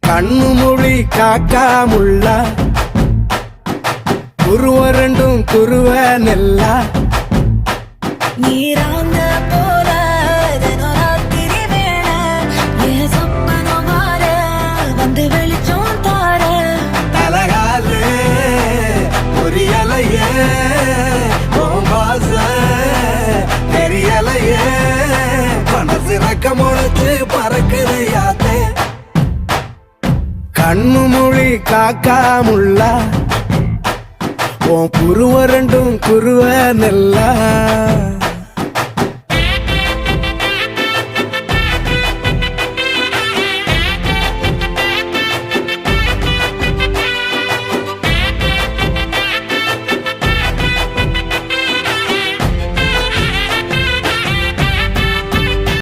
கண்ணு மொழி காக்காமுள்ள குருவ ரெண்டும் குருவ நெல்லா நீராங்க போல தினராத்திரி வேள என் சொப்பனம் மாற வந்து வெளிச்சம் தார தலகாலே புரியலையே ஓம்பாச தெரியலையே மனசு ரக்க முளைச்சு பறக்குது யாத்தே கண்ணு மொழி காக்காமுள்ள உன் குருவ ரெண்டும் குருவ நெல்லா